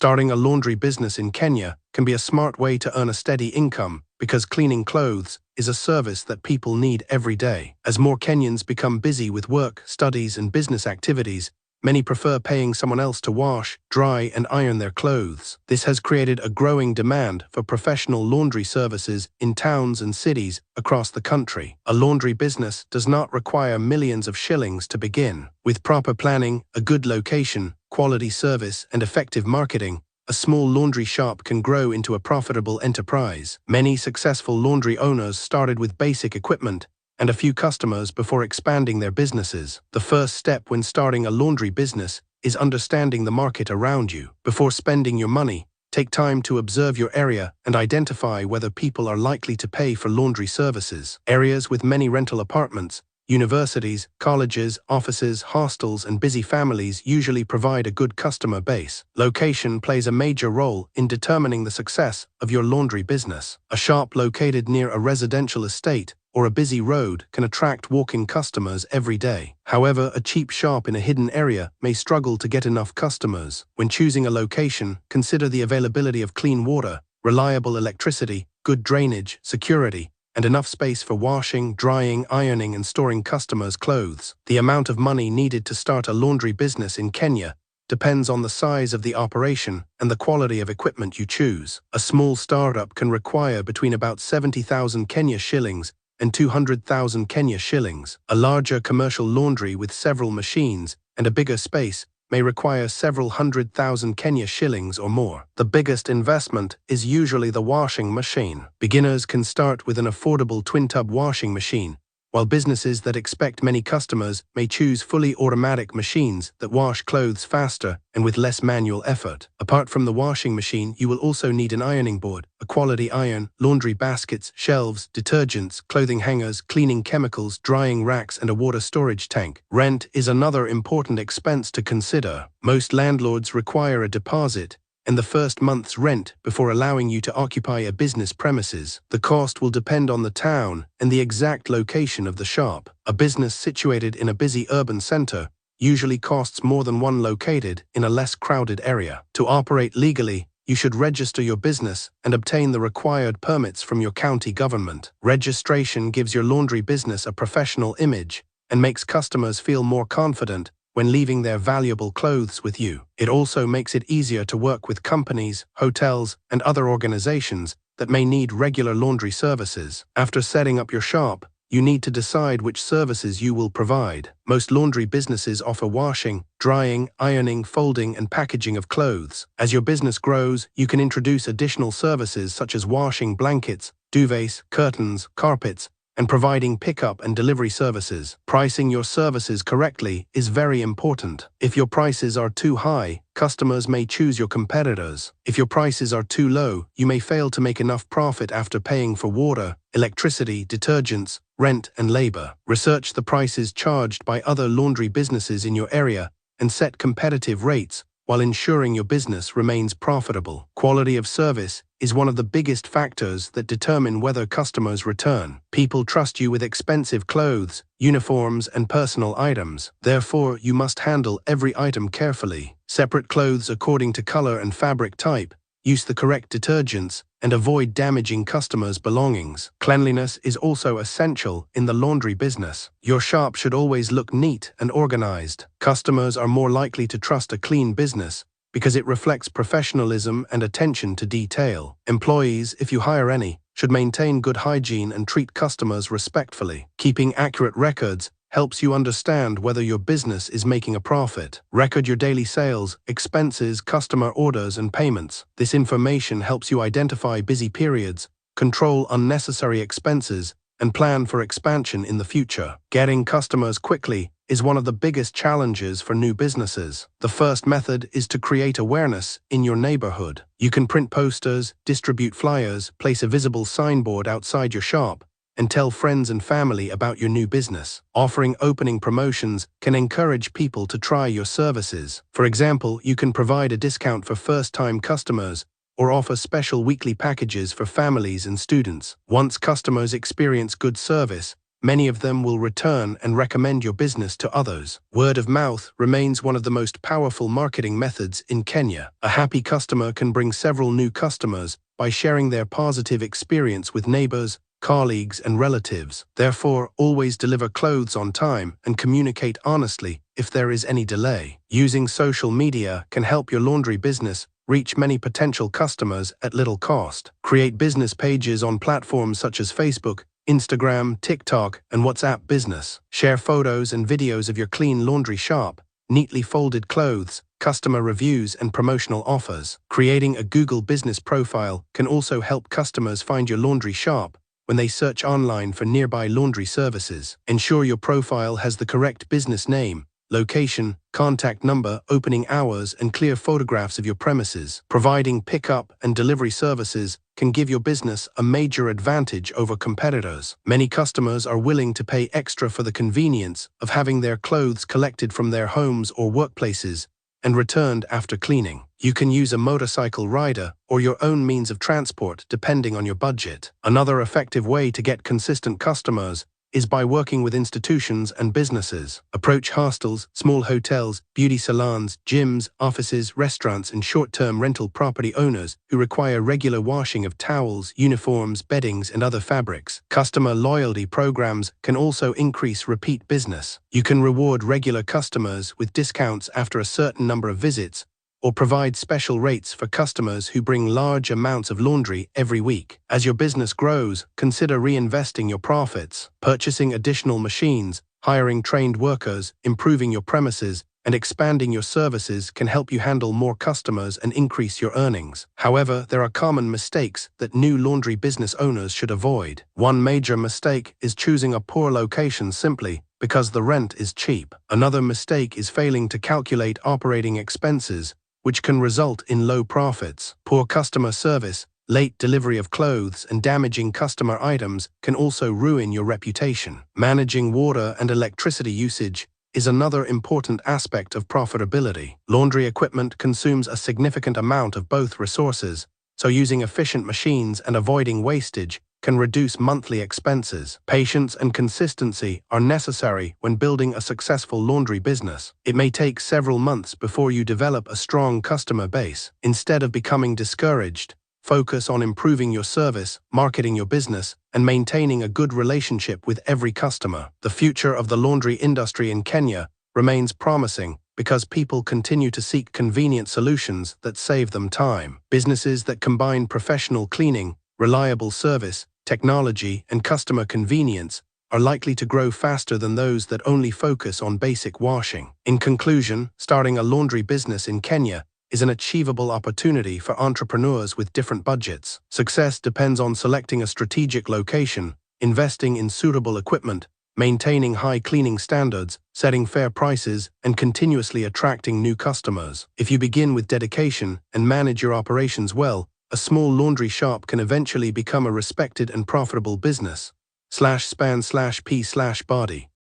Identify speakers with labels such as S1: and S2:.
S1: Starting a laundry business in Kenya can be a smart way to earn a steady income because cleaning clothes is a service that people need every day. As more Kenyans become busy with work, studies, and business activities, many prefer paying someone else to wash, dry, and iron their clothes. This has created a growing demand for professional laundry services in towns and cities across the country. A laundry business does not require millions of shillings to begin. With proper planning, a good location, quality service, and effective marketing, a small laundry shop can grow into a profitable enterprise. Many successful laundry owners started with basic equipment and a few customers before expanding their businesses. The first step when starting a laundry business is understanding the market around you. Before spending your money, take time to observe your area and identify whether people are likely to pay for laundry services. Areas with many rental apartments, universities, colleges, offices, hostels, and busy families usually provide a good customer base. Location plays a major role in determining the success of your laundry business. A shop located near a residential estate or a busy road can attract walking customers every day. However, a cheap shop in a hidden area may struggle to get enough customers. When choosing a location, consider the availability of clean water, reliable electricity, good drainage, security, and enough space for washing, drying, ironing, and storing customers' clothes. The amount of money needed to start a laundry business in Kenya depends on the size of the operation and the quality of equipment you choose. A small startup can require between about 70,000 Kenya shillings and 200,000 Kenya shillings. A larger commercial laundry with several machines and a bigger space may require several 100,000 Kenya shillings or more. The biggest investment is usually the washing machine. Beginners can start with an affordable twin-tub washing machine, while businesses that expect many customers may choose fully automatic machines that wash clothes faster and with less manual effort. Apart from the washing machine, you will also need an ironing board, a quality iron, laundry baskets, shelves, detergents, clothing hangers, cleaning chemicals, drying racks, and a water storage tank. Rent is another important expense to consider. Most landlords require a deposit and the first month's rent before allowing you to occupy a business premises. The cost will depend on the town and the exact location of the shop. A business situated in a busy urban center usually costs more than one located in a less crowded area. To operate legally, you should register your business and obtain the required permits from your county government. Registration gives your laundry business a professional image and makes customers feel more confident when leaving their valuable clothes with you. It also makes it easier to work with companies, hotels, and other organizations that may need regular laundry services. After setting up your shop, you need to decide which services you will provide. Most laundry businesses offer washing, drying, ironing, folding, and packaging of clothes. As your business grows, you can introduce additional services such as washing blankets, duvets, curtains, carpets, and providing pickup and delivery services. Pricing your services correctly is very important. If your prices are too high, customers may choose your competitors. If your prices are too low, you may fail to make enough profit after paying for water, electricity, detergents, rent, and labor. Research the prices charged by other laundry businesses in your area and set competitive rates while ensuring your business remains profitable. Quality of service is one of the biggest factors that determine whether customers return. People trust you with expensive clothes, uniforms, and personal items. Therefore, you must handle every item carefully. Separate clothes according to color and fabric type. Use the correct detergents and avoid damaging customers' belongings. Cleanliness is also essential in the laundry business. Your shop should always look neat and organized. Customers are more likely to trust a clean business because it reflects professionalism and attention to detail. Employees, if you hire any, should maintain good hygiene and treat customers respectfully. Keeping accurate records helps you understand whether your business is making a profit. Record your daily sales, expenses, customer orders, and payments. This information helps you identify busy periods, control unnecessary expenses, and plan for expansion in the future. Getting customers quickly is one of the biggest challenges for new businesses. The first method is to create awareness in your neighborhood. You can print posters, distribute flyers, place a visible signboard outside your shop, and tell friends and family about your new business. Offering opening promotions can encourage people to try your services. For example, you can provide a discount for first-time customers or offer special weekly packages for families and students. Once customers experience good service, many of them will return and recommend your business to others. Word of mouth remains one of the most powerful marketing methods in Kenya. A happy customer can bring several new customers by sharing their positive experience with neighbors, colleagues, and relatives. Therefore, always deliver clothes on time and communicate honestly if there is any delay. Using social media can help your laundry business reach many potential customers at little cost. Create business pages on platforms such as Facebook, Instagram, TikTok, and WhatsApp Business. Share photos and videos of your clean laundry shop, neatly folded clothes, customer reviews, and promotional offers. Creating a Google business profile can also help customers find your laundry shop when they search online for nearby laundry services. Ensure your profile has the correct business name, location, contact number, opening hours, and clear photographs of your premises. Providing pickup and delivery services can give your business a major advantage over competitors. Many customers are willing to pay extra for the convenience of having their clothes collected from their homes or workplaces and returned after cleaning. You can use a motorcycle rider or your own means of transport depending on your budget. Another effective way to get consistent customers is by working with institutions and businesses. Approach hostels, small hotels, beauty salons, gyms, offices, restaurants, and short-term rental property owners who require regular washing of towels, uniforms, beddings, and other fabrics. Customer loyalty programs can also increase repeat business. You can reward regular customers with discounts after a certain number of visits, or provide special rates for customers who bring large amounts of laundry every week. As your business grows, consider reinvesting your profits. Purchasing additional machines, hiring trained workers, improving your premises, and expanding your services can help you handle more customers and increase your earnings. However, there are common mistakes that new laundry business owners should avoid. One major mistake is choosing a poor location simply because the rent is cheap. Another mistake is failing to calculate operating expenses, which can result in low profits. Poor customer service, late delivery of clothes, and damaging customer items can also ruin your reputation. Managing water and electricity usage is another important aspect of profitability. Laundry equipment consumes a significant amount of both resources, so using efficient machines and avoiding wastage can reduce monthly expenses. Patience and consistency are necessary when building a successful laundry business. It may take several months before you develop a strong customer base. Instead of becoming discouraged, focus on improving your service, marketing your business, and maintaining a good relationship with every customer. The future of the laundry industry in Kenya remains promising because people continue to seek convenient solutions that save them time. Businesses that combine professional cleaning, reliable service, technology, and customer convenience are likely to grow faster than those that only focus on basic washing. In conclusion, starting a laundry business in Kenya is an achievable opportunity for entrepreneurs with different budgets. Success depends on selecting a strategic location, investing in suitable equipment, maintaining high cleaning standards, setting fair prices, and continuously attracting new customers. If you begin with dedication and manage your operations well, a small laundry shop can eventually become a respected and profitable business. /span/p/body